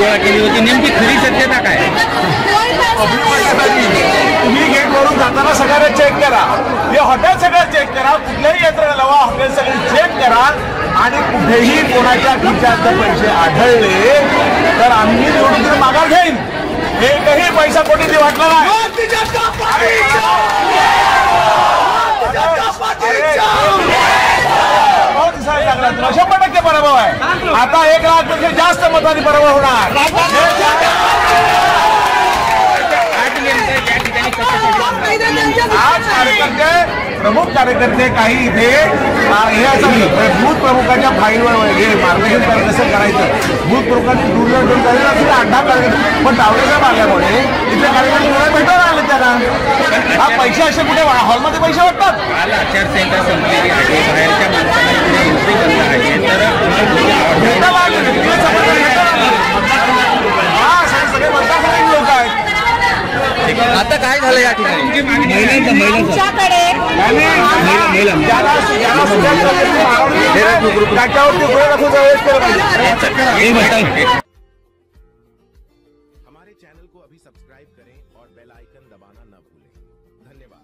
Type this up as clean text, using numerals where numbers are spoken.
गोळा केली होती, नेमकी खरी सत्यता काय? तुम्ही गेटवरून जाताना सगळ्यांना चेक करा, हे हॉटेल सगळं चेक करा, कुठल्याही यंत्रणा लावा, हॉटेल सगळे चेक करा आणि कुठेही कोणाच्या खिशात जर पैसे आढळले तर आम्ही निवडणुकीत माघार घेईन. एकही पैसा कोणी वाटला नाही. लागला 100% पराभव आहे. आता 1 लाखपेक्षा जास्त मतांनी पराभव होणार. आज कार्यकर्ते, प्रमुख कार्यकर्ते काही इथे हे असं बूथ प्रमुखाच्या फाईलवर मार्गदर्शन कसं करायचं, बूथ प्रमुखांची दूरदर्शन करायचं असेल अड्डा कार्यकर्ते, पण डावलेसाहेब आल्यामुळे इथे कार्यकर्ते थोडा भेटायला आले त्यांना. हा पैसे असे कुठे हॉलमध्ये पैसे वाटतात. काल आचारसंहिता संपलेली आहे, बाहेरच्या माणसांना एंट्री बंद आहे, तर भेटायला सगळे मतदारसंघातील लोक आहेत. आता काय झालं या ठिकाणी? हमारे चैनल को अभी सब्सक्राइब करें और बेल आइकन दबाना न भूलें। धन्यवाद।